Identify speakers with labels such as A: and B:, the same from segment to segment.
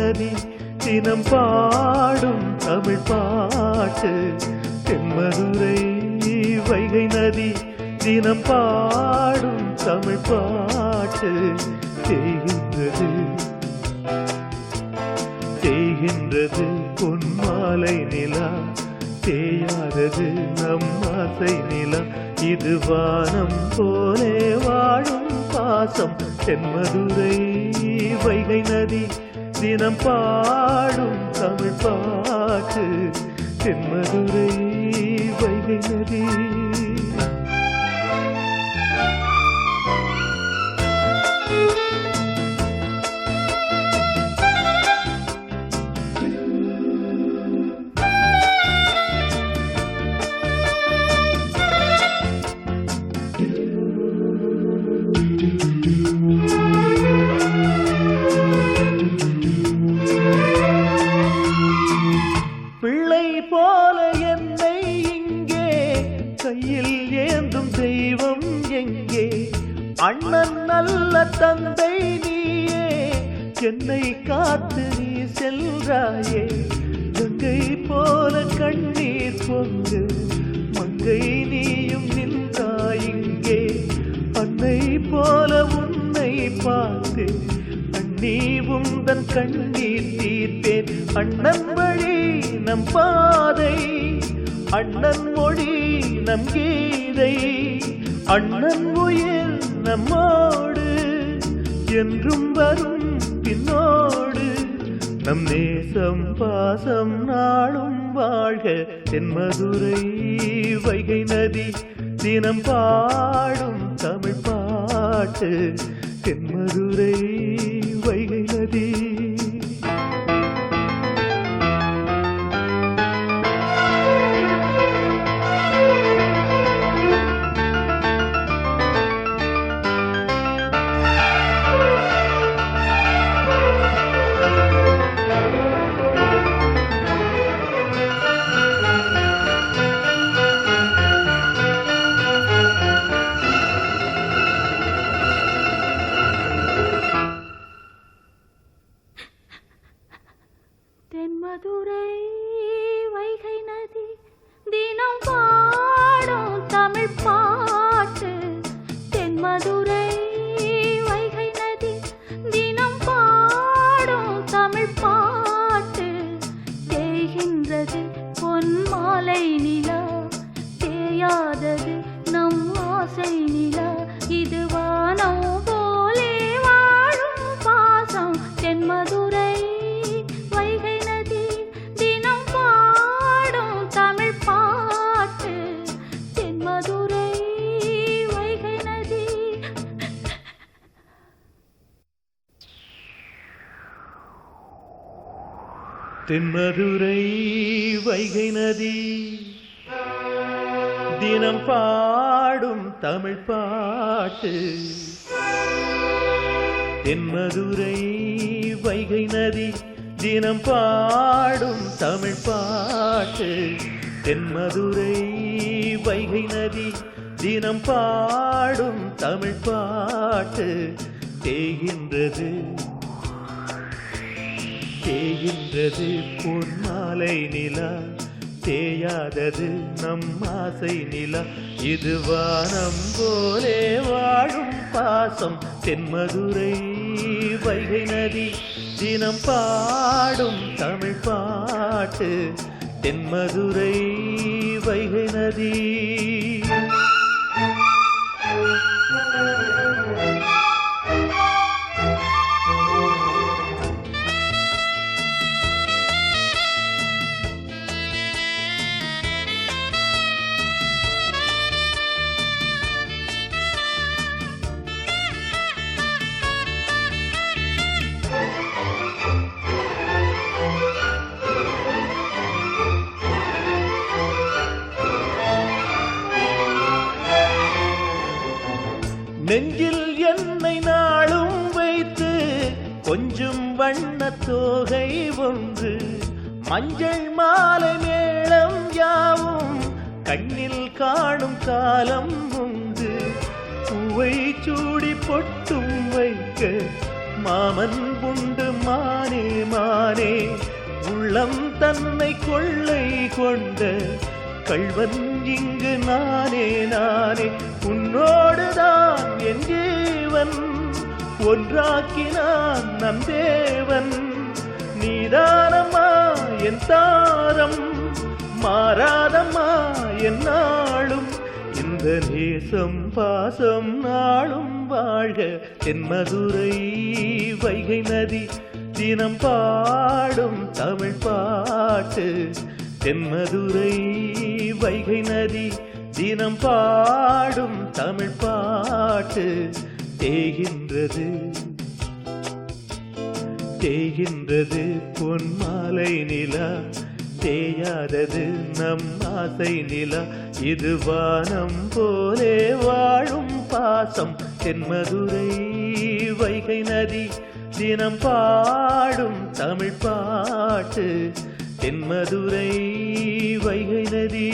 A: நதி தினம் பாடும் தமிழ் பாட்டு தென்மதுரை வைகை நதி தினம் பாடும் தமிழ் பாட்டு தேய்கின்றது தேய்கின்றது பொன்மாலை நிலா தேயாதது நம் ஆசை நிலா இது வானம் போலே வாழும் பாசம் தென்மதுரை வைகை நதி தினம் பாடும் தமிழ் பாட்டு தென்மதுரை வைகை நதி பிள்ளை போல என்னை இங்கே கையில் ஏந்தும் தெய்வம் எங்கே அண்ணன் நல்ல தந்தை நீயே என்னை காத்து நீ செல்றாயே கங்கை போல கண்ணீர் பொங்கு மங்கை நீயும் நின்றாயிங்கே அன்னை போல உன்னை பார்த்து அண்ணி உந்தன் கண்ணீர் தீர்த்தேன் அண்ணன் வழி நம் பாதை அண்ணன் மொழி நம் கீதை அண்ணன் உயிர் நம்மோடு என்றும் வரும் பின்னோடு நம் நேசம் பாசம் நாளும் வாழ்க தென்மதுரை வைகை நதி தினம் பாடும் தமிழ் பாட்டு தென்மதுரை வைகை நதி
B: தென்மதுரை வைகை நதி தினம் பாடும் தமிழ் பாட்டு தென்மதுரை வைகை நதி தினம் பாடும் தமிழ் பாட்டு தேய்கின்றது பொன்மாலை நிலா தேயாதது நம் ஆசை நிலா இது வானம் போலே வாழும் பாசம் தென்மதுரை
A: தென்மதுரை வைகை நதி தினம் பாடும் தமிழ் பாட்டு தென்மதுரை வைகை நதி தினம் பாடும் தமிழ் பாட்டு தென்மதுரை வைகை நதி தினம் பாடும் தமிழ் பாட்டு தேய்கின்றது தேய்கின்றது பொன்மாலை நிலா தேயாதது நம் ஆசை நிலா இது வானம் போலே வாழும் பாசம் தென்மதுரை வைகை நதி தினம் பாடும் தமிழ் பாட்டு தென்மதுரை வைகை நதி நெஞ்சில் என்னை நாளும் வைத்து கொஞ்சம் வண்ண தோகை ஒன்று மஞ்சள் மாலை மேளம் யாவும் கண்ணில் காணும் காலம் உண்டு பூவை சூடி பொட்டும் வைக்க மாமன் புண்டு மானே மானே உள்ளம் தன்னை கொள்ளை கொண்ட கள்வன் இங்கு நானே நானே உன்னோடுதான் என் ஜீவன் ஒன்றாக்கினான் நம் தேவன் நீதானம்மா என் தாரம் மாறாதம்மா என் நாளும் இந்த நேசம் பாசம் நாளும் வாழ்க தென்மதுரை வைகை நதி தினம் பாடும் தமிழ் பாட்டு தென்மதுரை வைகை நதி தினம் பாடும் தமிழ் பாட்டு தேகின்றது தேகின்றது பொன்மாலை நிலா தேயாதது நம் ஆசை நிலா இது வானம் போலே வாழும் பாசம் தென்மதுரை வைகை நதி தினம் பாடும் தமிழ் பாட்டு தென்மதுரை வைகை நதி.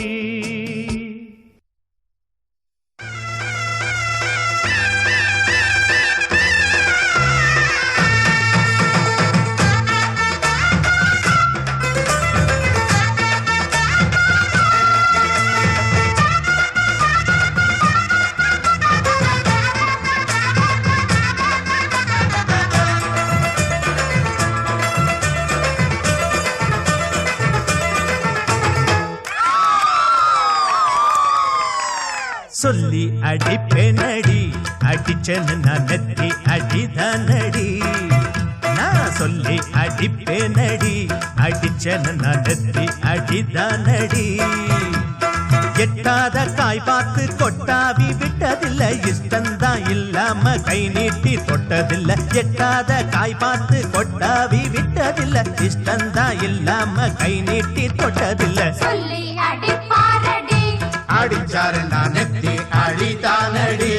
C: சொல்லி அடிப்பேனடி அடிச்சேன்னு நான் நெத்தி அடிதானடி நான் சொல்லி அடிப்பேனடி அடிச்சேன்னு நான் நெத்தி அடிதானடி எட்டாத காய் பார்த்து கொட்டாவி விட்டதில்லை இஷ்டந்தான் இல்லாம கை நீட்டி தொட்டதில்லை எட்டாத காய் பார்த்து கொட்டாவி விட்டதில்லை இஷ்டந்தான் இல்லாம கை நீட்டி தொட்டதில்லை
B: சொல்லி அடிப்பாரடி
C: அடிச்சாரு நான் நெத்தி அடிதானடி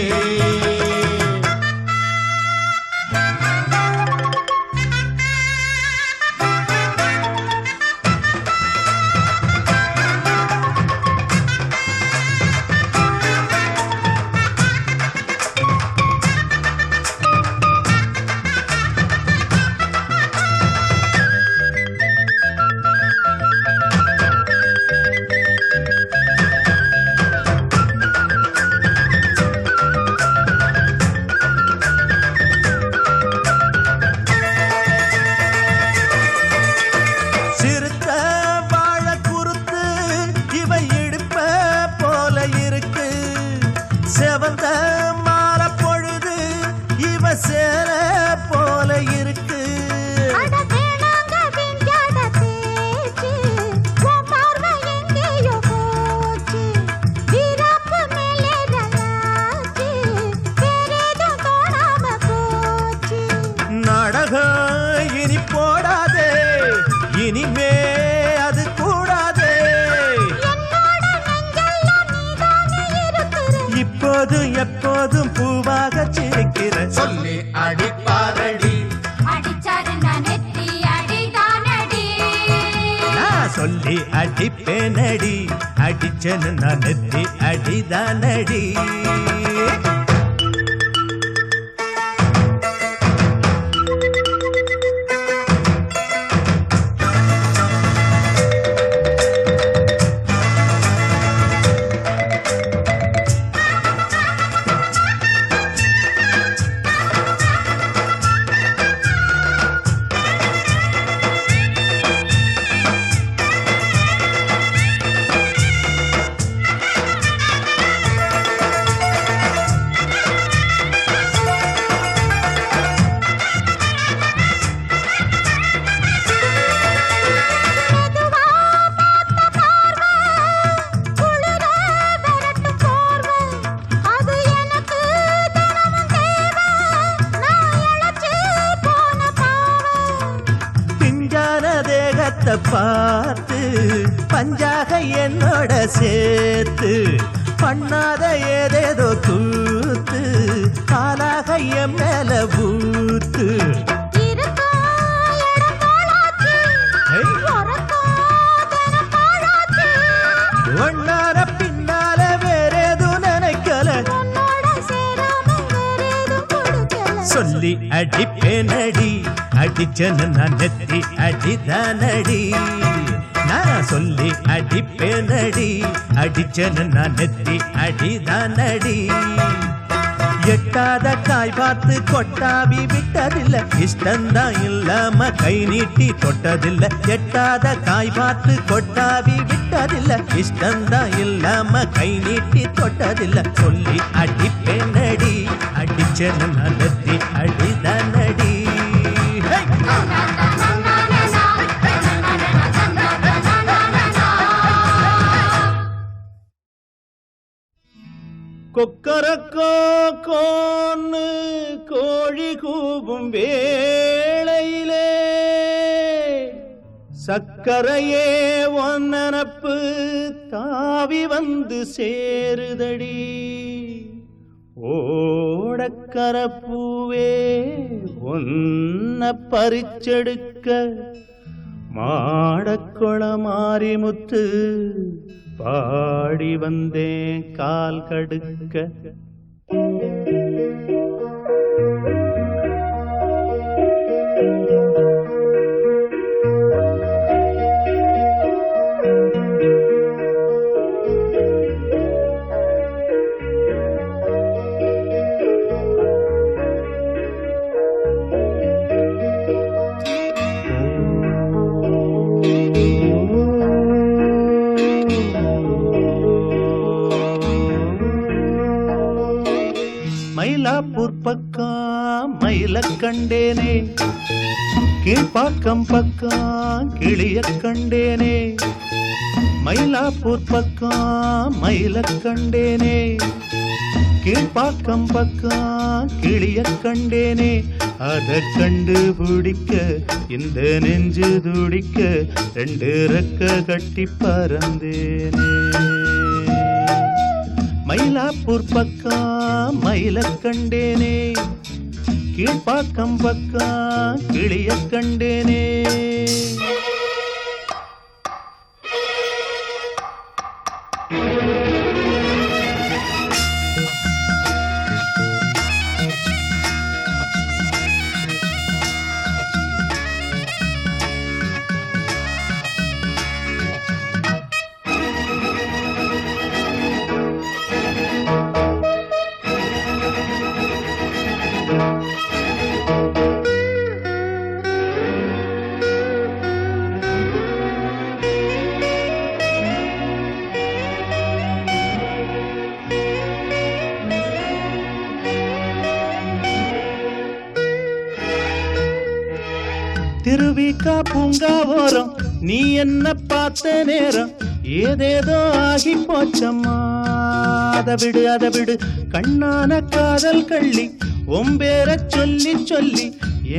C: செவந்த மாற பொழுது இவ சேர போல இருக்கு நாடகம் இனி போடாதே இனிமே அது கூடாதே இப்போதும் எப்போதும் பூவாக சிரிக்கிற சொல்லி அடிப்பாரடி
B: அடிச்சாரு நான் நெத்தி அடிதானடி
C: நான் சொல்லி அடிப்பேனடி அடிச்சேன்னு நான் நெத்தி அடிதானடி பார்த்து பஞ்சாக என்னோட சேர்த்து பண்ணாத ஏதேதோ கூத்து காலாக என் மேல பூத்து ஒன்னார பின்னால வேறேதும் நினைக்கல சொல்லி அடிப்பேனடி அடிச்சனு நான் நெத்தி அடிதானடி நான் சொல்லி அடிப்பேனடி அடிச்சனு நான் நெத்தி அடிதானடி எட்டாத காய் பார்த்து கொட்டாவி விட்டதில்லை இஷ்டந்தான் இல்லாம கை நீட்டி தொட்டதில்லை எட்டாத காய் பார்த்து கொட்டாவி விட்டதில்லை இஷ்டந்தான் இல்லாம கை நீட்டி தொட்டதில்லை சொல்லி அடிப்பேனடி அடிச்சனு நான் நெத்தி அடிதானடி
A: கொக்கரக்கோ கோன்னு கோழி கூவும் வேளையிலே சக்கரையே ஒன்னனப்பு தாவி வந்து சேருதடி ஓடக்கரப்பூவே ஒன்ன பறிச்செடுக்க மாடக்கொள மாரிமுத்து பாடி வந்தேன் கால் கடுக்க மயிலாப்பூர் பக்கம் மயில கண்டேனே கீழ்பாக்கம் பக்கம் கிளிய கண்டேனே மயிலாப்பூர் பக்கம் மயில கண்டேனே கீழ்பாக்கம் பக்கம் கிளிய கண்டேனே அத கண்டுபிடிக்க இந்த நெஞ்சு துடிக்க ரெண்டு ரெக்க கட்டி பறந்தேனே மயிலாப்பூர் பக்கம் மயில கண்டேனே கீழ்பாக்கம் பக்கம் கிளிய கண்டேனே திருவிக்கா பூங்காவோரம் நீ என்ன பார்த்த நேரம் ஏதேதோ ஆகி போச்சம்மா அதை விடு கண்ணான காதல் கள்ளி ஒம்பேர சொல்லி சொல்லி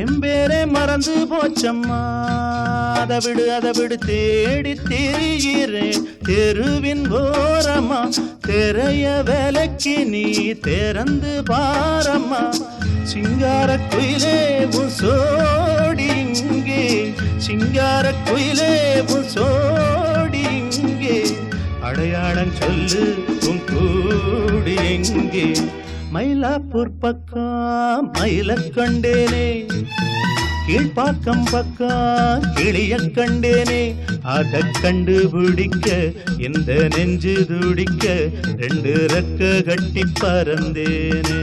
A: எம்பேரே மறந்து போச்சம்மா அதை விடு தேடி திரிகிறேன் தெருவின் ஓரமா திரைய வேலைக்கு நீ திறந்து பாரம்மா சிங்கார குயிலே உன் சோடி இங்கே சிங்கார குயிலே உன் சோடி இங்கே அடையாளம் சொல்லு உன் கூடி எங்கே மயிலாப்பூர் பக்கம் மயில கண்டேனே கீழ்பாக்கம் பக்கம் கிளிய கண்டேனே அத கண்டுபிடிக்க இந்த நெஞ்சு துடிக்க ரெண்டு ரெக்க கட்டி பறந்தேனே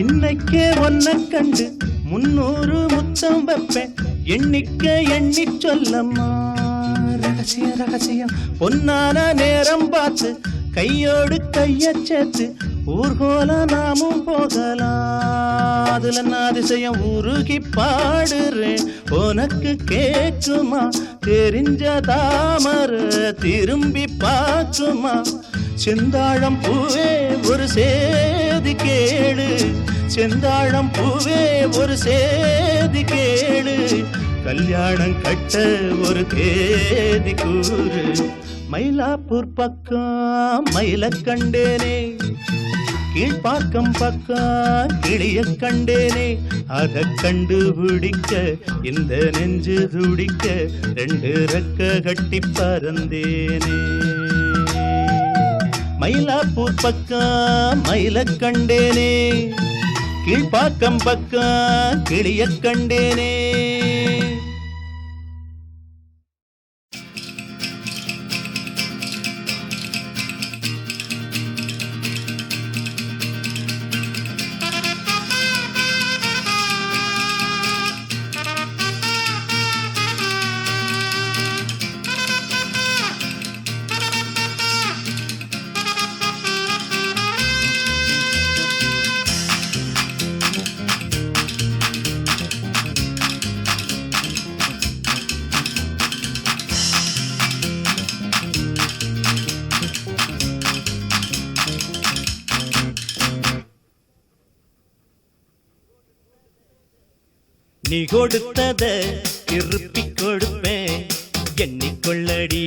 A: இன்னைக்கே ஒன்ன கண்டு 300 முத்தம் வைப்பேன் எண்ணிக்கை எண்ணி சொல்லம்மா ரகசியம் பொன்னான நேரம் பார்த்து கையோடு கைய சேர்த்து ஊர்கோல நாமும் போகலாம் அதுல நான் அதிசயம் உருகி பாடுறேன் ஓ உனக்கு கேக்குமா தெரிஞ்ச தாமர திரும்பி பார்க்குமா செந்தாழம் பூவே ஒரு சேதி கேளு செந்தாழம் பூவே ஒரு சேதி கேளு கல்யாணம் கட்ட ஒரு தேதி கூறு மயிலாப்பூர் பக்கம் மயில கண்டேனே கீழ்பாக்கம் பக்கம் கிளிய கண்டேனே அத கண்டுபிடிக்க இந்த நெஞ்சு துடிக்க ரெண்டு ரெக்க கட்டி பறந்தேனே மயிலாப்பூர் பக்கம் மயில கண்டேனே கீழ்பாக்கம் பக்கம் கிளிய கண்டேனே நீ கொடுத்தத திருப்பி கொடுப்பேன் எண்ணிக்கொள்ளடி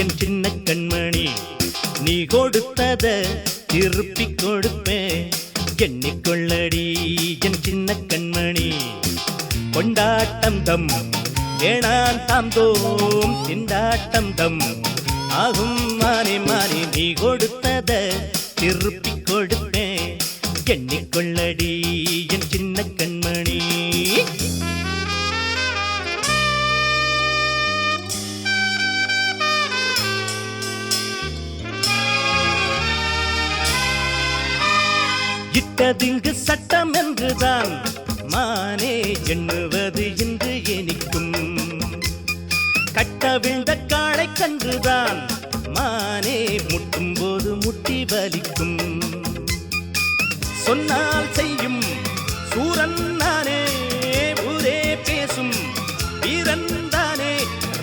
A: என் சின்ன கண்மணி நீ கொடுத்தத திருப்பி கொடுப்பேன் எண்ணிக்கொள்ளடி என் சின்ன கண்மணி கொண்டாட்டம் தம் வேணான் தாம் தோம் திண்டாட்டம் தம் ஆகும் மாறி மாறி நீ கொடுத்தத திருப்பி கொடுப்பேன் எண்ணிக்கொள்ளடி என் சின்ன கண்மணி இட்டதிங்கு சட்டம் என்றுதான் மானே எண்ணுவது இன்று இனிக்கும் கட்டவிழ்ந்த காளை கன்றுதான் மானே முட்டும் போது முட்டி வலிக்கும் சொன்னால் செய்யும் சூரன் நானே ஊரே பேசும் வீரன் தானே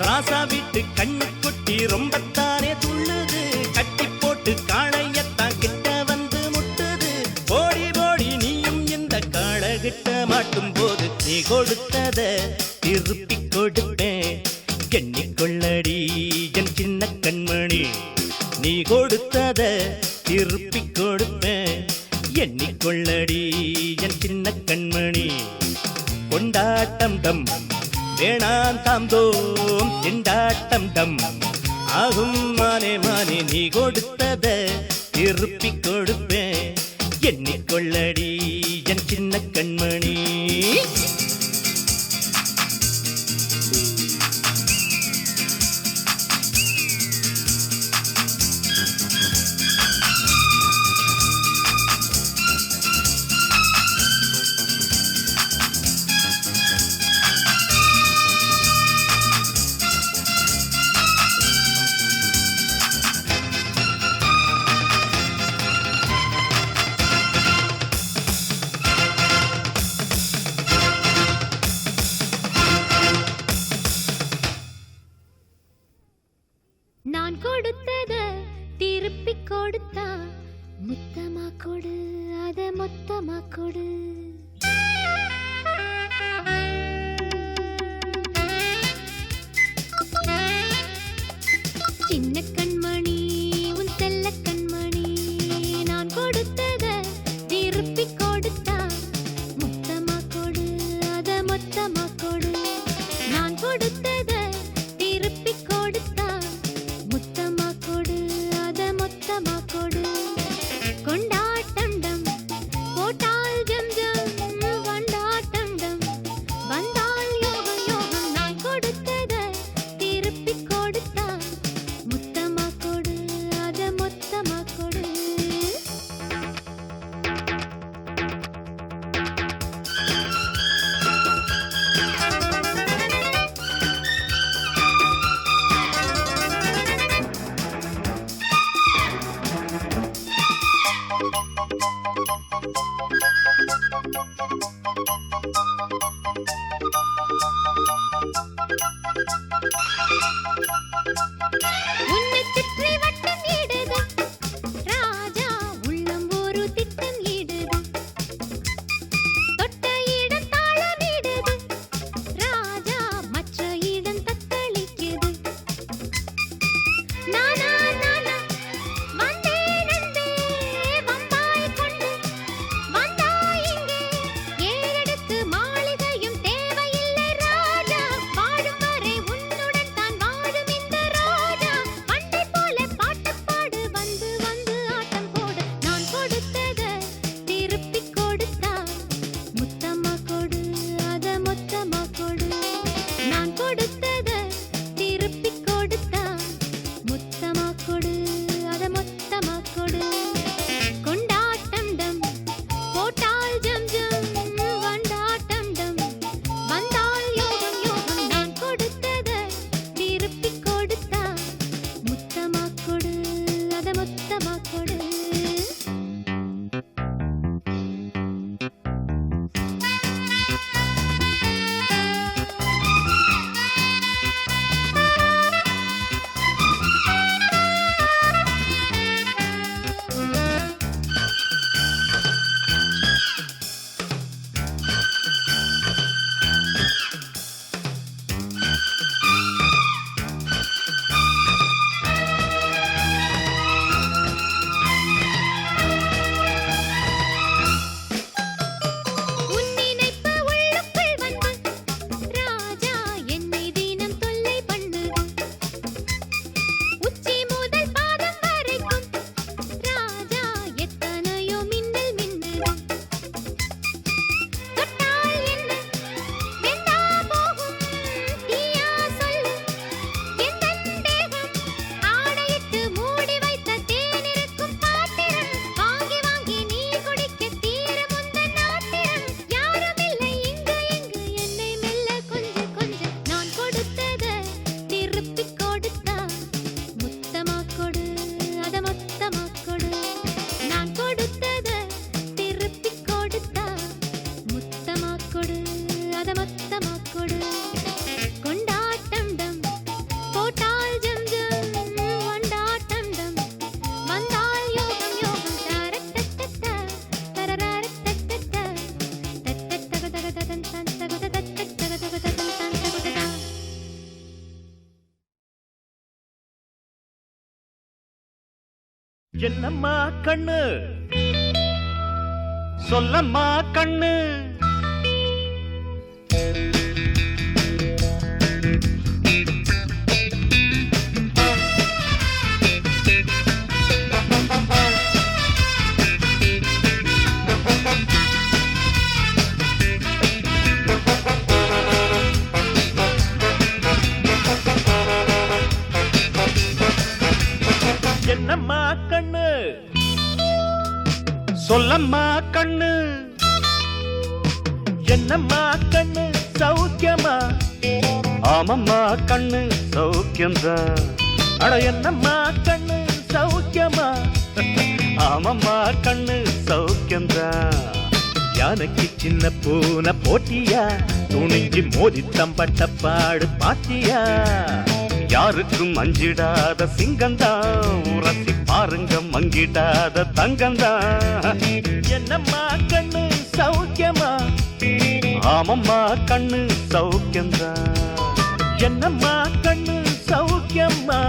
A: ராசா வீட்டு கண்ணு கொட்டி ரொம்பத்தானே துள்ளுது கட்டி போட்டு காளையத்தான் கிட்ட வந்து முட்டுது போடி போடி நீயும் இந்த காளகிட்ட மாட்டும் போது நீ கொடுத்தத திருப்பி கொடுப்பேன் எண்ணிக்கொள்ளடி என் சின்ன கண்மணி நீ கொடுத்தத திருப்பி கொடுப்பேன் எண்ணிக்கொள்ளடி என் சின்ன கண்மணி கொண்டாட்டம் டம் வேணான் தாம் தோம் திண்டாட்டம் டம் ஆகும் மானே மானே நீ கொடுத்தத திருப்பி கொடுப்பேன் எண்ணிக்கொள்ளடி என் சின்ன கண்மணி
D: நான் கொடுத்தத திருப்பி கொடுத்தா முத்தமா கொடு அத மொத்தமா கொடு சின்ன கண்மணி உன் செல்ல கண்மணி நான் கொடுத்தத திருப்பி கொடுத்தா முத்தமா கொடு அத மொத்தமா கொடு நான் கொடுத்தத திருப்பி கொடுத்தா முத்தமா கொடு அத மொத்தமா கொடு கொண்டாட்டம் டம் போட்டால் ஜம் ஜம் வண்டாட்டம் டம் கொடுத்தத திருப்பி கொடுத்தா முத்தமா கொடு அத மொத்தமா கொடு கொண்டாட்டம் டம் போட்டால் ஜம் ஜம் வண்டாட்டம் டம் வந்தால் யோகம் யோகம் நான் கொடுத்தத திருப்பி கொடுத்தா முத்தமா கொடு அத மொத்தமா கொடு உன் நினைப்பு உள்ளுக்குள் வந்து ராஜா என்னை தினம் தொல்லை பண்ணுது உச்சி முதல் பாதம் வரைக்கும் ராஜா எத்தனையோ மின்னல் மின்னுது தொட்டால் என்ன வெந்தா போகும் தீயா சொல்லு எந்தன் தேகம் ஆடையிட்டு மூடி வைத்த தேனிருக்கும் பாத்திரம் வாங்கி வாங்கி நீ குடிக்க தீரும் உந்தன் ஆத்திரம் யாருமில்லை இங்கு என்னை மெல்ல கொஞ்ச நான் கொடுத்தத திருப்பி கொடுத்தா முத்தமா கொடு அத மொத்தமா கொடு நான் கொடுத்தத திருப்பி கொடுத்தா முத்தமா கொடு அத மொத்தமா கொடு கொண்டாட்டம் டம் போட்டால் ஜம் ஜம் வண்டாட்டம் டம் வந்தால் யோகம் யோகம் தரத்தத்தத்த தரரரத்தத்தத்த தத்தத்தகதகததன் தன் தகுததத்தகதகதன் தன் தகுததா
A: என்னம்மா கண்ணு சொல்லம்மா கண்ணு என்னம்மா கண்ணு சொல்லம்மா கண்ணு என்னம்மா கண்ணு சௌக்கியமா ஆமம்மா கண்ணு சௌக்கியம்தான் அட என்னம்மா கண்ணு சௌக்கியமா ஆமம்மா கண்ணு சௌக்கியம்தான் யானைக்கு சின்ன பூனை போட்டியா துணிஞ்சு மோதி தம்பட்ட பாடு பாத்தியா யாருக்கும் அஞ்சிடாத சிங்கந்தான் உரசி பாருங்க மங்கிடாத தங்கந்தான் என்னம்மா கண்ணு சௌக்கியமா ஆமம்மா கண்ணு சௌக்கியந்தான் என்னம்மா கண்ணு சௌக்கியமா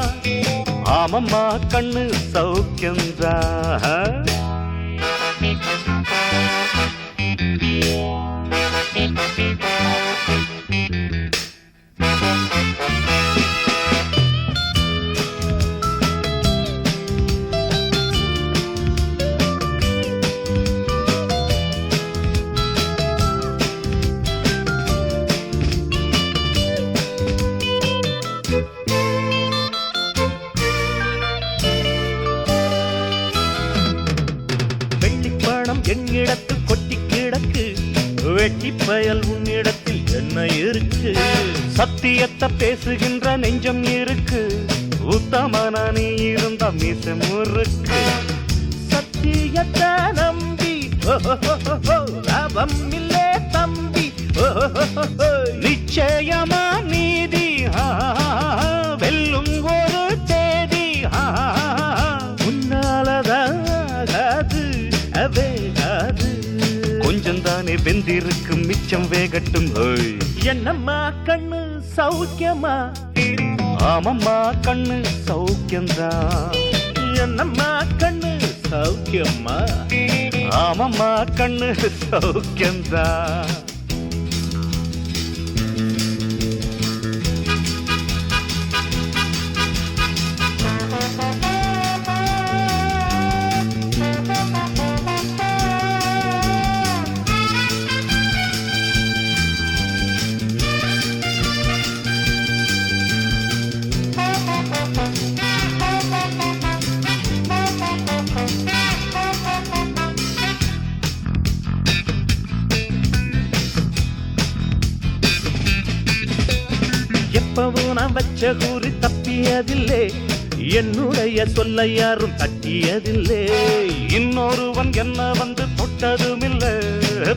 A: ஆமம்மா கண்ணு சௌக்கியந்தான் என்னிடத்து கொட்டி கிடக்கு வெட்டி பயல் உன்னிடத்தில் என்ன இருக்கு சத்தியத்தை பேசுகின்ற நெஞ்சம் இருக்கு உத்தமனா நீ இருந்த மீச முறுக்கு சத்தியத்தை நம்பி லாபம் இல்லே தம்பி நிச்சயமா நீதி வெல்லும் ஒரு தேதி உன்னாலதாகாது வேகாது கொஞ்சம் தானே வெந்திருக்கும் மிச்சம் வேகட்டும் என்னம்மா கண்ணு சௌக்கியமா ஆமம்மா கண்ணு சௌக்கியம்தான் என்னம்மா கண்ணு சௌக்கியமா ஆமம்மா கண்ணு சௌக்கியம்தான்
C: எப்பவும் நான் வச்ச கூறி தப்பியதில்லை, என்னுடைய சொல்ல யாரும் தட்டியதில்லை.
A: இன்னொருவன் என்ன வந்து தொட்டதுமில்ல,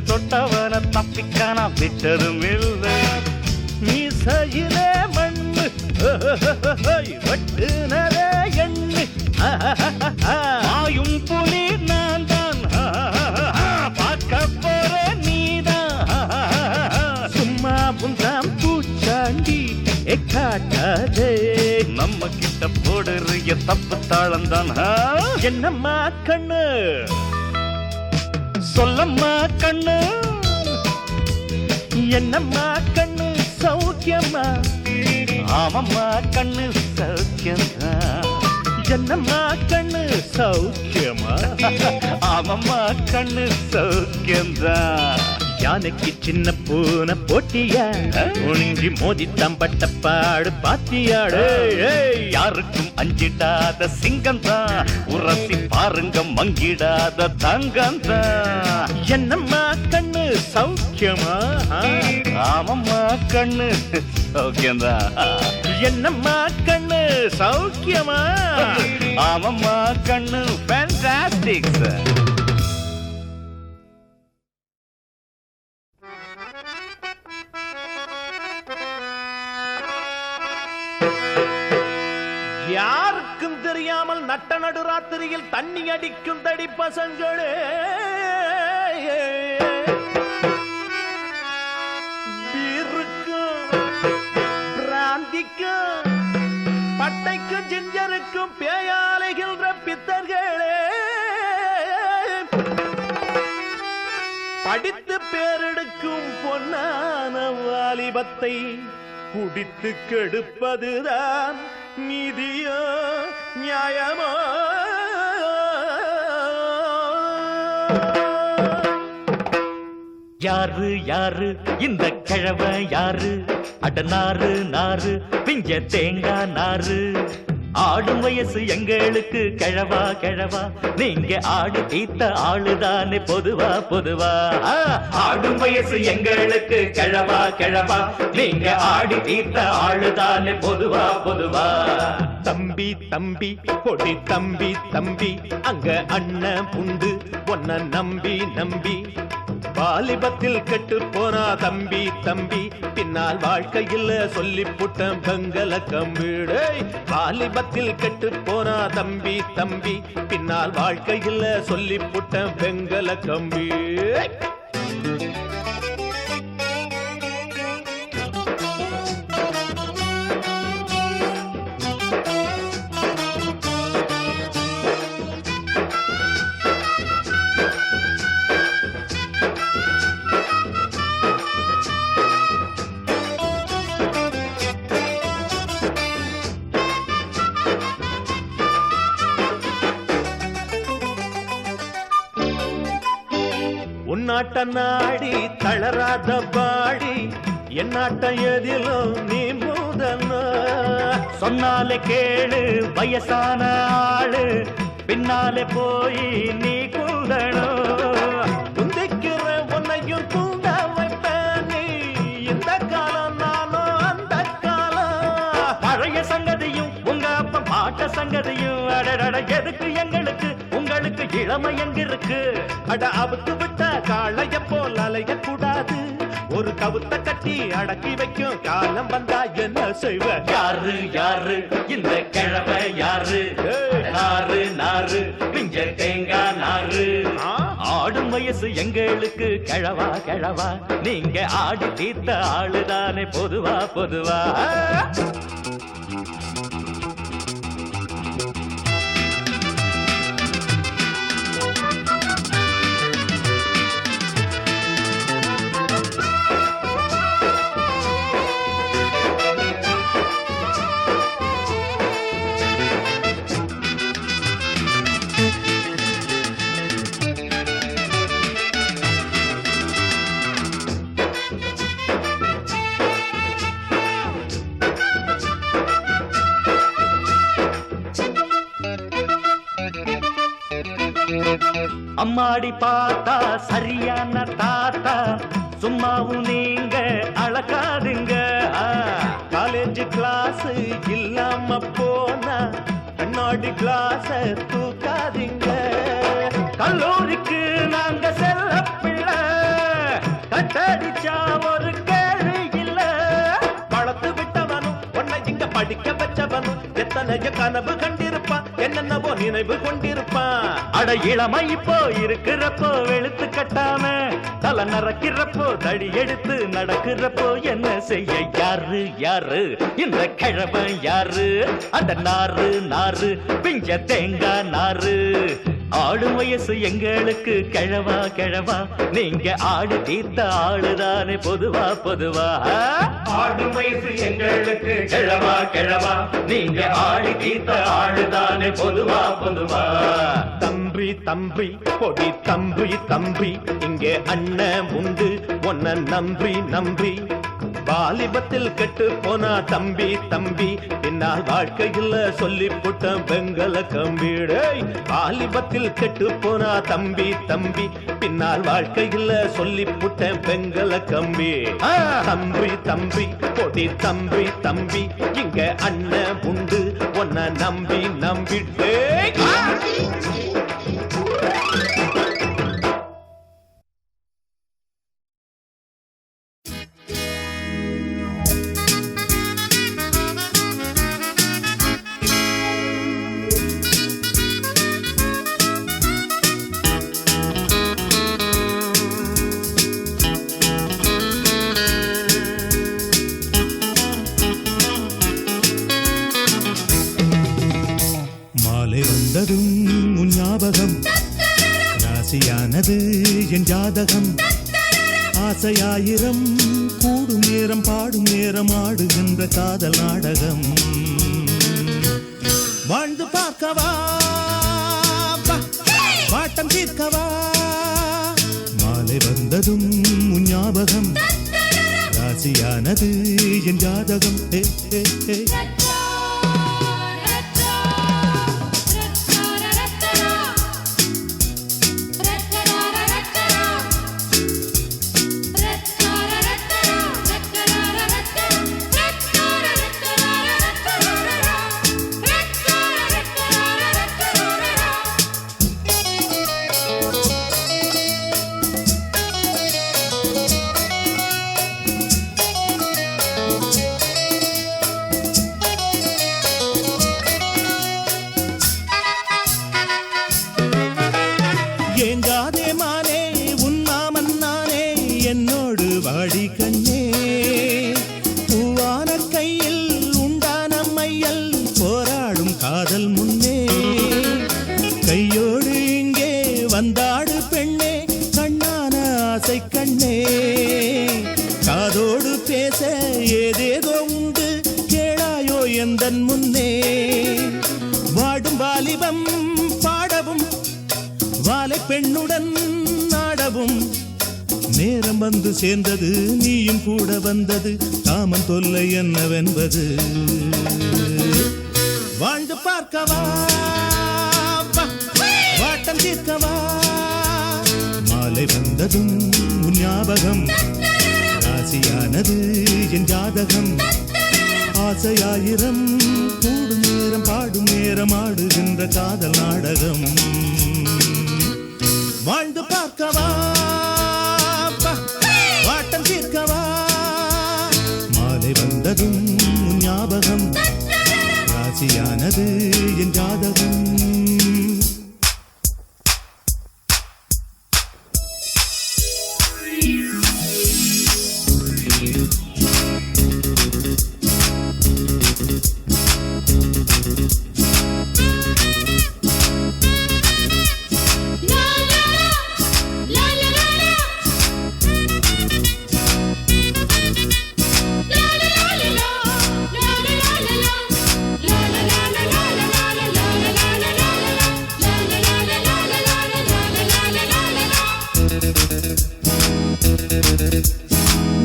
A: தொட்டவன தப்பிக்கான விட்டதும் இல்லை.
C: மீசையிலே மண்ணு வெட்டுனதே எண்ணு,
A: ஆயும் புலி நான் தான், பார்க்க போற நீதான்.
C: சும்மா புந்தாம் பூச்சாண்டி காட்டாதே,
A: நம்ம கிட்ட போடுறிய தப்பு தாளம் தான்.
C: என்னம்மா கண்ணு
A: சொல்லம்மா கண்ணு,
C: என்னம்மா கண்ணு சௌக்கியம்மா,
A: ஆமம்மா கண்ணு சௌக்கியம்தான்.
C: என்னம்மா கண்ணு சௌக்கியமா,
A: ஆமம்மா கண்ணு சௌக்கியம்தான்.
C: யானைக்கு சின்ன பூனை போட்டியா, ஒழுங்கி மோதி தம்பட்ட பாடு பாத்தியாடு.
A: யாருக்கும் அஞ்சிடாத சிங்கம் தான், உரசி பாருங்க மங்கிடாத தங்கம் தான்.
C: என்னம்மா கண்ணு சௌக்கியமா,
A: ஆமம்மா கண்ணு சௌக்கியம்தான்.
C: என்னம்மா கண்ணு சௌக்கியமா,
A: ஆமம்மா கண்ணு ஃபேண்டாஸ்டிக்.
C: யாருக்கும் தெரியாமல் நட்ட நடுராத்திரியில் தண்ணி அடிக்கும் தடி பசங்களே, பீருக்கும் பிராந்திக்கும் பட்டைக்கும் ஜிஞ்சருக்கும் பேயாலைகின்ற பித்தர்களே, படித்து பேரெடுக்கும் பொன்னான வாலிபத்தை குடித்து கெடுப்பதுதான் நீதியோ நியாயமோ?
A: யாரு யாரு இந்த கிழவ யாரு, அட நாறு நாறு பிஞ்ச தேங்காய் நாறு. ஆடும் வயசு எங்களுக்கு கிழவா கிழவா, நீங்க ஆடு தீத்த ஆளுதானே பொதுவா பொதுவா. ஆடும் வயசு எங்களுக்கு கிழவா கிழவா, நீங்க ஆடி தீத்த ஆளுதானே பொதுவா பொதுவா.
C: தம்பி தம்பி கொடி தம்பி தம்பி, அங்க அண்ணன் புண்டு ஒன்ன நம்பி நம்பி, வாலிபத்தில் கெட்டு போனா தம்பி தம்பி, பின்னால் வாழ்க்கையில் சொல்லி புட்டம் பெங்கல கம்பீடு. வாலிபத்தில் கெட்டு போனா தம்பி தம்பி, பின்னால் வாழ்க்கையில் சொல்லி புட்டம் பெங்கல கம்பி. உன்னாட்ட நாடி தளராத பாடி, என்னாட்ட எதிலும் நீ முதன்னா.
A: சொன்னாலே கேளு வயசான ஆளு, பின்னாலே போய் நீ கூடணும்.
C: குந்திக்கிற உன்னையும் தூங்க வைப்பேன் நீ, இந்த காலம் நானும் அந்த காலம்.
A: பழைய சங்கதியும் உங்க அப்ப பாட்ட சங்கதியும், அடடட எதுக்கு எங்களுக்கு உங்களுக்கு இளமை எங்க இருக்கு.
C: அட அவுத்து விட்ட காளைய போல் அலைய கூடாது, ஒரு கவுத்த கட்டி அடக்கி வைக்கும் காலம் வந்தா என்ன செய்வ?
A: யாரு யாரு இந்த கிழமை யாரு, நாறு நாறு பிஞ்ச தேங்காய் நாறு. ஆடும் வயசு எங்களுக்கு கிழவா கிழவா, நீங்க ஆடி தீர்த்த ஆளுதானே பொதுவா பொதுவா. அம்மாடி பார்த்தா சரியான தாத்தா, சும்மாவும் நீங்க அளக்காதுங்க.
C: காலேஜ் காலேஜ் கிளாஸ் இல்லாம போனா கண்ணாடி கிளாஸ தூக்காதீங்க. கல்லூரிக்கு நாங்க செல்ல பிள்ளை, கட்டடிச்சா ஒரு கேள்வி இல்ல. வளர்த்து விட்டவனும் உன்னை இங்க படிக்க வச்சவனும் எத்தனைய கனவு கண்டிருப்பான், என்னென்னவோ நினைவு கொண்டிருப்பான்.
A: அட இளமை இப்போ இருக்கிறப்போ வெளுத்து கட்டாம, தலை நறக்கிறப்போ தடி எடுத்து நடக்கிறப்போ என்ன செய்ய யாரு யாரு இந்த கிழவன் யாரு? அட நாறு நாறு பிஞ்ச தேங்காய் நாறு. ஆடு வயசு எங்களுக்கு கிழவா கிழவா, நீங்க ஆடு தீர்த்த ஆளுதானே பொதுவா பொதுவா. ஆடு வயசு எங்களுக்கு கிழவா கிழவா, நீங்க ஆடு தீர்த்த ஆளுதானே பொதுவா பொதுவா.
C: தம்பி தம்பி பொடி தம்பி தம்பி, இங்கே அண்ணன் உண்டு உன்னை நம்பி நம்பி. வாலிபத்தில் கெட்டு போனா தம்பி தம்பி, பின்னால் வாழ்க்கையில் சொல்லி போட்ட வெங்கல கம்பிடே. வாலிபத்தில் கெட்டு போனா தம்பி தம்பி, பின்னால் வாழ்க்கையில் சொல்லி போட்ட வெங்கல கம்பி. தம்பி தம்பி பொடி தம்பி தம்பி, இங்க அண்ணன் உண்டு உன்னை நம்பி நம்பிட்டே.
E: வந்ததும் உன் ஞாபகம், ராசியானது என் ஜாதகம். ஆசையாயிரம் கூடும் நேரம் பாடும் நேரம் ஆடுகின்ற காதல் நாடகம். வாழ்ந்து பார்க்கவா வாட்டம் தீர்க்கவா, மாலை வந்ததும் உன் ஞாபகம், ராசியானது என் ஜாதகம். ஏங்காதே மானே உன் மாமன் நானே, என்னோடு வாடி கண்ணே. பூவான கையில் உண்டான மையல், போராடும் காதல் முன்னே. கையோடு இங்கே வந்தாடு பெண்ணே, கண்ணான ஆசை கண்ணே. காதோடு பேச ஏதேதோ உண்டு, கேளாயோ எந்தன் முன்னே. வாடும் வாலிபம் பாடவும், வாலை பெண்ணுடன் நாடவும், நேரம் வந்து சேர்ந்தது நீயும் கூட வந்தது, காமன் தொல்லை என்னவென்பது. வாழ்ந்து பார்க்கவா வாட்டம் தீர்க்கவா, மாலை வந்ததும் உன் ஞாபகம், ராசியானது என் ஜாதகம். ஆசையாயிரம் கூடும் நேரம் பாடும் நேரம் ஆடுகின்ற காதல் நாடகம். வாழ்ந்து பார்க்கவா வாட்டம் தீர்க்கவா, மாலை வந்ததும் உன் ஞாபகம், ராசியானது என் ஜாதகம்.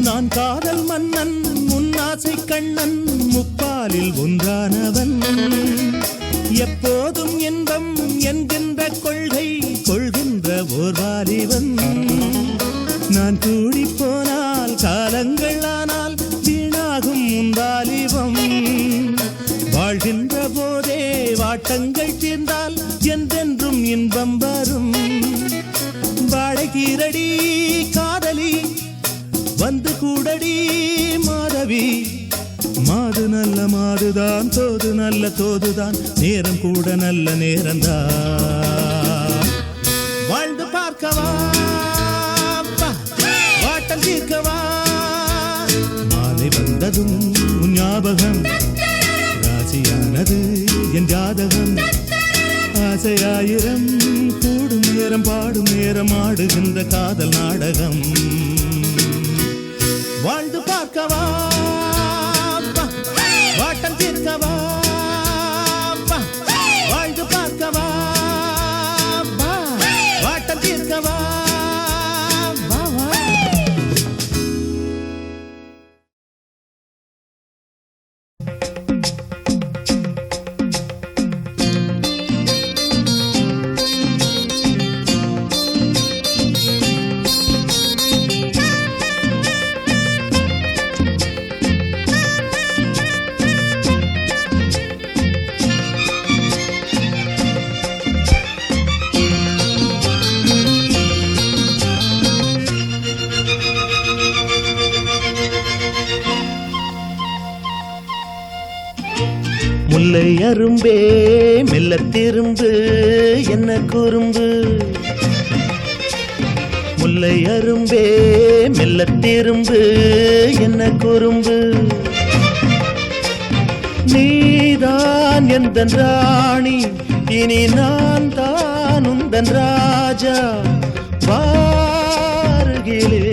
E: நான் காதல் மன்னன் முன்னாசை கண்ணன், முப்பாலில் ஒன்றானவன். எப்போதும் இன்பம் என்கின்ற கொள்கை கொள்கின்ற ஓர் வாலிபன். நான் கூடி போனால் காலங்கள் ஆனால் வீணாகும் உந்தா வாலிபம் வாழ்கின்ற போதே வாட்டங்கள் தீர்ந்தால் என்றென்றும் இன்பம் வரும் வாழைக்கீரடி காதலி வந்து கூடடி மாதவி மாது நல்ல மாதுதான் தோது நல்ல தோதுதான் நேரம் கூட நல்ல நேரம்தான் வாழ்ந்து பார்க்கவா வாட்டம் தீர்க்கவா மாலை வந்ததும் உன் ஞாபகம் ராசியானது என் ஜாதகம் ஆசையாயிரம் கூடும் நேரம் பாடும் நேரம் ஆடுகின்ற காதல் நாடகம் வாழ்ந்து பார்க்கவா வாட்டம் தீர்க்கவா வாழ்ந்து பார்க்கவா வாட்டம் தீர்க்கவா முல்லை அரும்பே மெல்ல திரும்பு என்ன குறும்பு முல்லை அரும்பே மெல்ல திரும்பு என்ன குறும்பு நீதான் எந்தன் ராணி இனி நான் தான் உந்தன் ராஜா வாருகிலே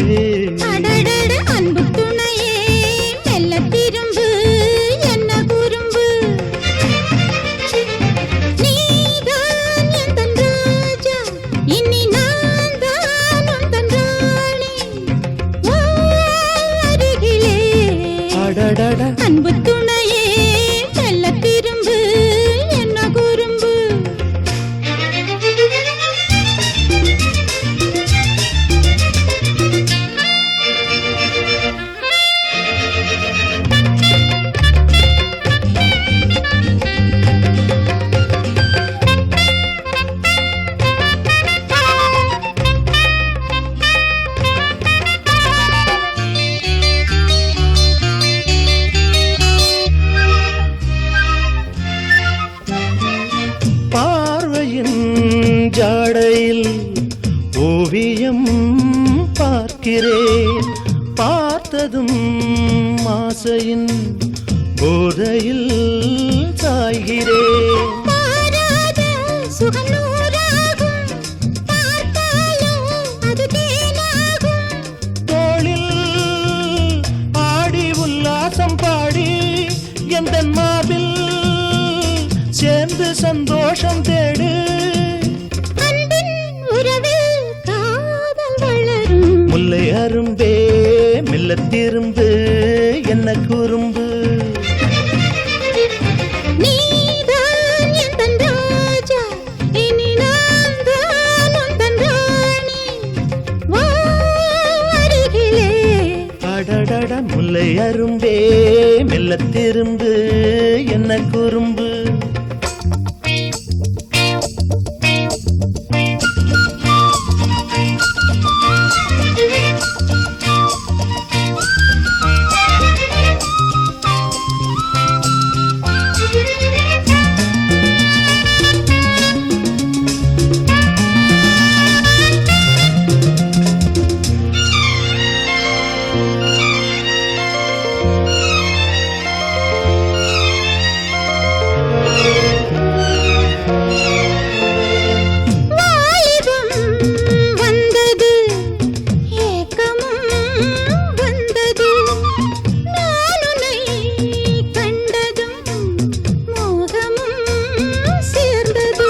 D: அடடட அன்பு துணையே மெல்ல திரும்பு என்ன குறும்பு நீதான் எந்தன் ராஜா இனி நான் தான் உந்தன் ராணி வா அருகிலே
E: அடடட
D: அன்பு துணையே மெல்ல திரும்பு என்ன குறும்பு
E: பார்வையின் ஜாடையில் ஓவியம் பார்க்கிறேன் பார்த்ததும் ஆசையின் போதையில் சாய்கிறேன்
D: பாராத சுகம் நூறாகும் பார்த்தாலும் அது தேனாகும்
E: தோளில் ஆடி உல்லாசம் பாடி எந்த மார்பில் சேர்ந்து சந்தோஷம் தேடு
D: அன்பின் உறவில் காதல் வளரும்
E: முல்லை அரும்பே மெல்ல திரும்பு என்ன குறும்பு
D: நீதான் எந்தன் ராஜா இனி நான் தான் உந்தன் ராணி வா அருகிலே
E: அடடட முல்லை அரும்பே மெல்ல திரும்பு என்ன குறும்பு
D: வாலிபம் வந்தது ஏக்கமும் வந்தது நான் உன்னை கண்டதும் மோகமும் சேர்ந்தது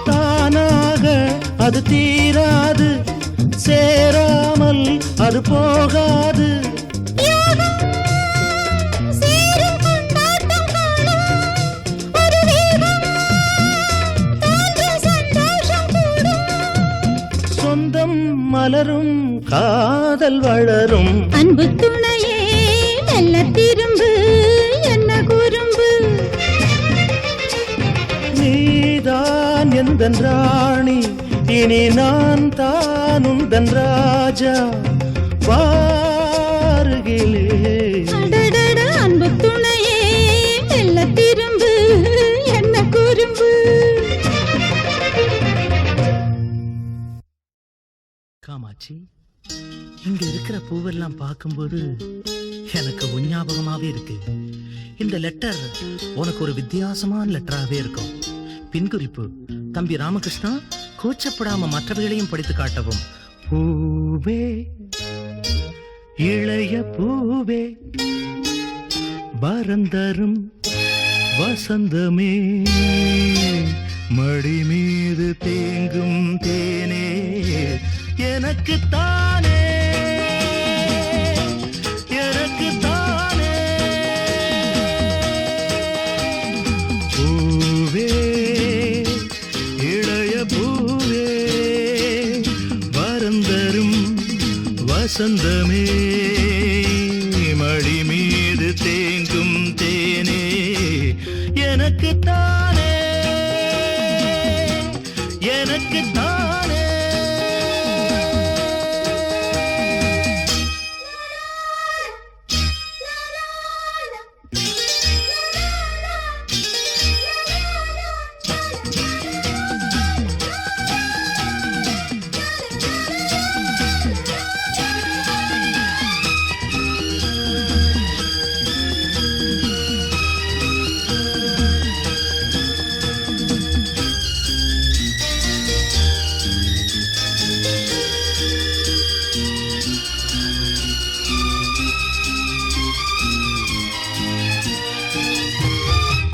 E: தானாக அது தீராது சேராமல் அது போகாது
D: யோகம் சேரும் கொண்டாட்டம் காணும் ஒரு வேகம் தோன்றும் சந்தோஷம் கூடும்
E: சொந்தம் மலரும் காதல் வளரும்
D: அன்பு துணையே மெல்ல திரும்பு
E: உந்தன் ராணி, இனி நான் தான் உந்தன் ராஜா. வாருகிலே
D: அடடட அன்பு துணையே, மெல்ல திரும்பு என்ன குறும்பு.
C: காமாட்சி, இங்க இருக்கிற பூவெல்லாம் பார்க்கும்போது எனக்கு உன் ஞாபகமாவே இருக்கு. இந்த லெட்டர் உனக்கு ஒரு வித்தியாசமான லெட்டராகவே இருக்கும். பின்குறிப்பு: தம்பி ராமகிருஷ்ணா, கூச்சப்படாம மற்றவர்களையும் படித்து காட்டவும். பூவே, இளைய பூவே, பரந்தரும் வசந்தமே, மடி மீது தேங்கும் தேனே, எனக்கு தானே, எனக்கு தானே. பூவே, இளைய பூவே, பரந்தரும் வசந்தமே, மடி மீது தேங்கும் தேனே, எனக்கு தானே, எனக்கு தானே.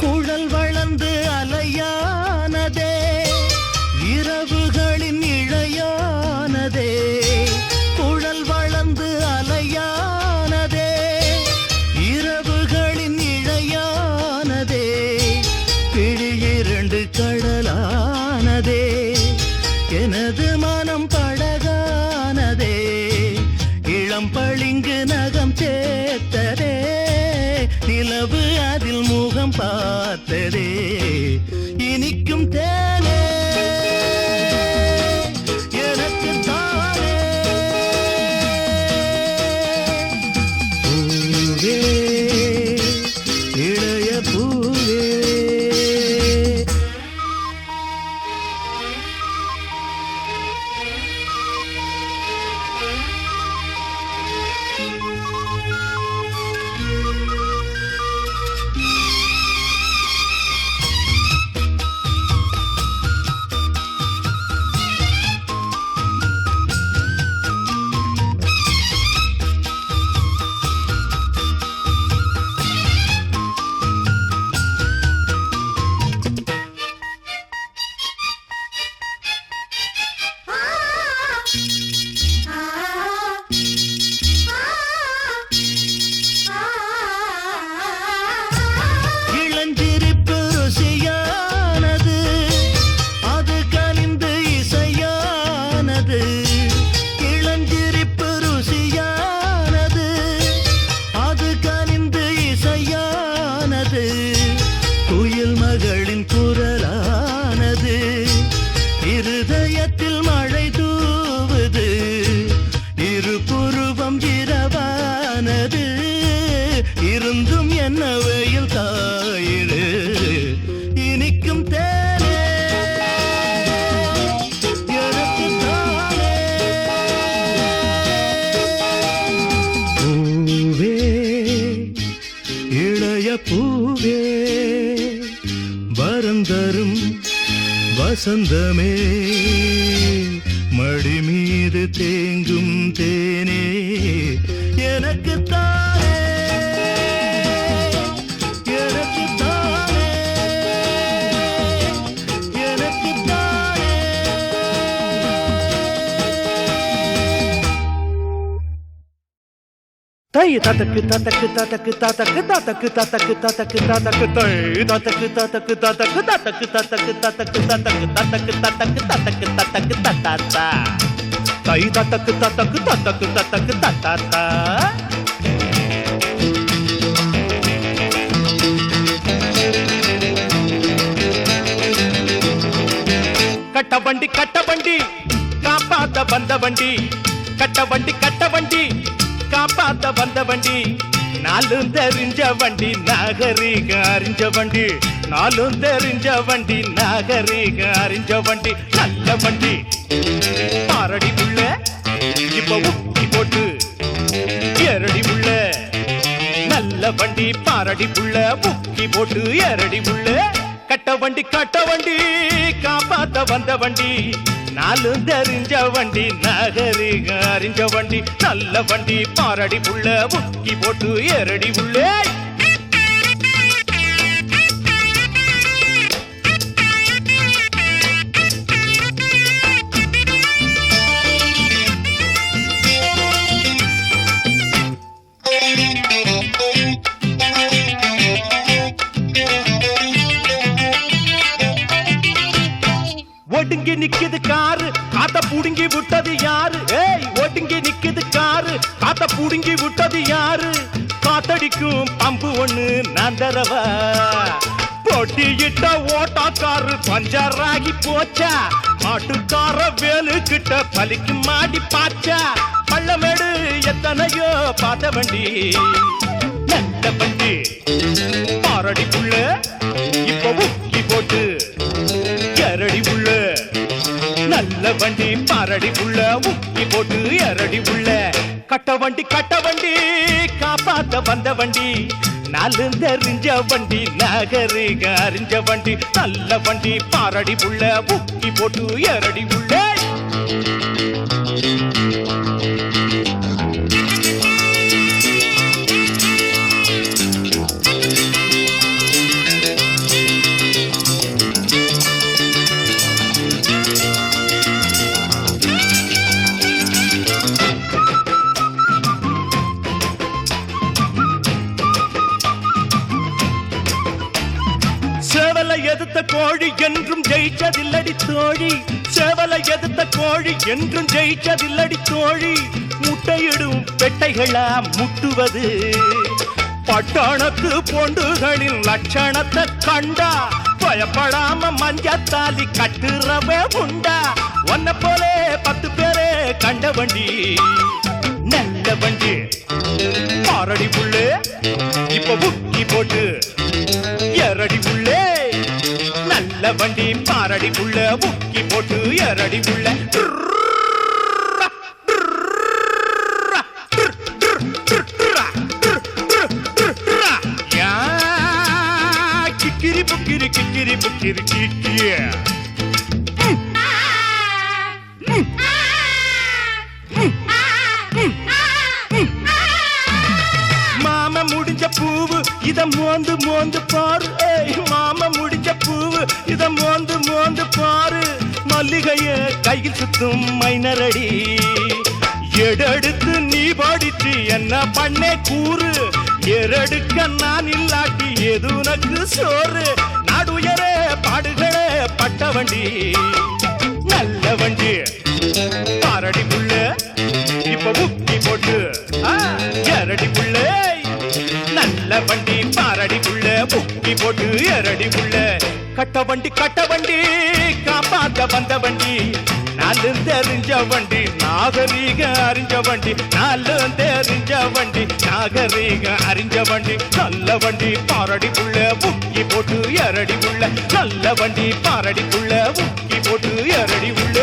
C: குழல் வளர்ந்து அலையானதே, இரவுகளின் இழையானதே. குழல் வளர்ந்து அலையானதே, இரவுகளின் இழையானதே. பிழி இரண்டு கடலானதே, எனது மனம் படகானதே. இளம் பளிங்கு நகம் சேர்த்ததே, நிலவு அதில் முகம் பார்த்ததே. இனிக்கும் தேனே, எனக்கு தானே. பூவே, இளைய பூவே. இளஞ்சிரிப்பு ருசியானது, அது கனிந்து இசையானது. இளஞ்சிரிப்பு ருசியானது, அது கனிந்து இசையானது. குயில் மகளின் குரலானது, இருதயத்தில் மழை தூவுது. இரு புருவம் இரவானது, இருந்தும் என்ன வெயில் காயுது. இனிக்கும் தேனே, எனக்கு தானே. பூவே, இளைய பூவே, பரந்தரும் வசந்தமே, மடி மீது தேங்கும் தேனே, எனக்கு தானே, எனக்கு தானே, எனக்கு தானே. தை ததக்கு ததக்கு ததக்கு ததக்கு ததக்கு ததக்கு ததக்கு ததக்கு தை ததக்கு ததக்கு ததக்கு ததக்கு ததக்கு ததக்கு ததக்கு ததக்கு ததக்கு ததக்கு ததக்கு ததா தை ததக்கு ததக்கு ததக்கு ததக்கு ததா. கட்ட வண்டி காப்பாத்த வந்த வண்டி கட்ட வண்டி காப்பாத்த வந்த வண்டி நாலும் தெரிஞ்ச வண்டி நாகரிக அறிஞ்ச வண்டி நாலும் தெரிஞ்ச வண்டி நாகரிக அறிஞ்ச வண்டி நல்ல வண்டி பாரடி உள்ள இப்ப உக்கி போட்டு எரடி உள்ள நல்ல வண்டி பாரடி உள்ள உக்கி போட்டு எரடி உள்ள கட்ட வண்டி காப்பாத்த வந்த வண்டி நாலும் தெரிஞ்ச வண்டி நாகரிக அறிஞ்ச வண்டி நல்ல வண்டி பாரடி உள்ள உக்கி போட்டு எரடி உள்ளே ஒடுங்கி நிக்குது காரு காத்த புடுங்கி விட்டது யாரு ஏய் ஒடுங்கி நிக்குது காரு காத்த புடுங்கி விட்டது யாரு காத்தடிக்கும் பம்பு ஒண்ணு நான் தரவா போட்டியிட்ட ஓட்டாக்காரு பஞ்சராகி போச்சா மாட்டுக்கார வேலு கிட்ட பலிக்கு மாடி பாச்சா பள்ளமேடு எத்தனையோ பார்த்த வண்டி நல்ல வண்டி பாரடி புள்ள இப்ப உக்கி போட்டு எரடி உள்ள நல்ல வண்டி பாரடி உள்ள உக்கி போட்டு எரடி உள்ள கட்ட வண்டி காப்பாத்த வந்த வண்டி நாலு தெரிஞ்ச வண்டி நாகரிக அறிஞ்ச வண்டி நல்ல வண்டி பாரடி உள்ள உக்கி போட்டு எரடி உள்ள சேவலை எதிர்த்த கோழி என்றும் ஜெயிச்சதில்லடி தோழி சேவலை எதிர்த்த கோழி என்றும் ஜெயிச்சதில்லடி தோழி முட்டையிடும் பெட்டைகளா முட்டுவது பட்டணத்து பொண்டுகளின் லட்சணத்தை கண்டா பயப்படாம மஞ்சத்தாலி கட்டுறவே உண்டா ஒன்ன போலே 10 பேரே கண்ட வண்டி நல்ல வண்டி பாரடி புள்ளே இப்ப புக்கி போட்டு எரடி உள்ளே நல்ல வண்டி பாரடி உள்ள முக்கி போட்டு எரடி உள்ள கிக்கிரி புக்கிரி கிக்கிரி புக்கிரி கிக்கிய மாமா முடிஞ்ச பூவு இத மோந்து பாரு மாமா முடிஞ்ச பூவு இத மோந்து பாரு மல்லிகைய கையில் சுத்தும் மைனரடி எடெடுத்து நீ பாடிச்சு என்ன பண்ணே கூறு எரடுக்க நான் இல்லாட்டி எது உனக்கு சோறு நாடுயரே பாடுகளே பட்ட வண்டி நல்ல வண்டி பாரடி புள்ள இப்ப முக்கி போட்டு எரடி புள்ள நல்ல வண்டி பாரடி புள்ள முக்கி போட்டு எரடி புள்ள கட்ட வண்டி காப்பாத்த வந்த வண்டி நாலு தெரிஞ்ச வண்டி நாகரீக அறிஞ்ச வண்டி நாலு தெரிஞ்ச வண்டி நாகரீக அறிஞ்ச வண்டி நல்ல வண்டி பாரடி புள்ள முக்கி போட்டு எரடி புள்ள நல்ல வண்டி பாரடி புள்ள முக்கி போட்டு எரடி புள்ள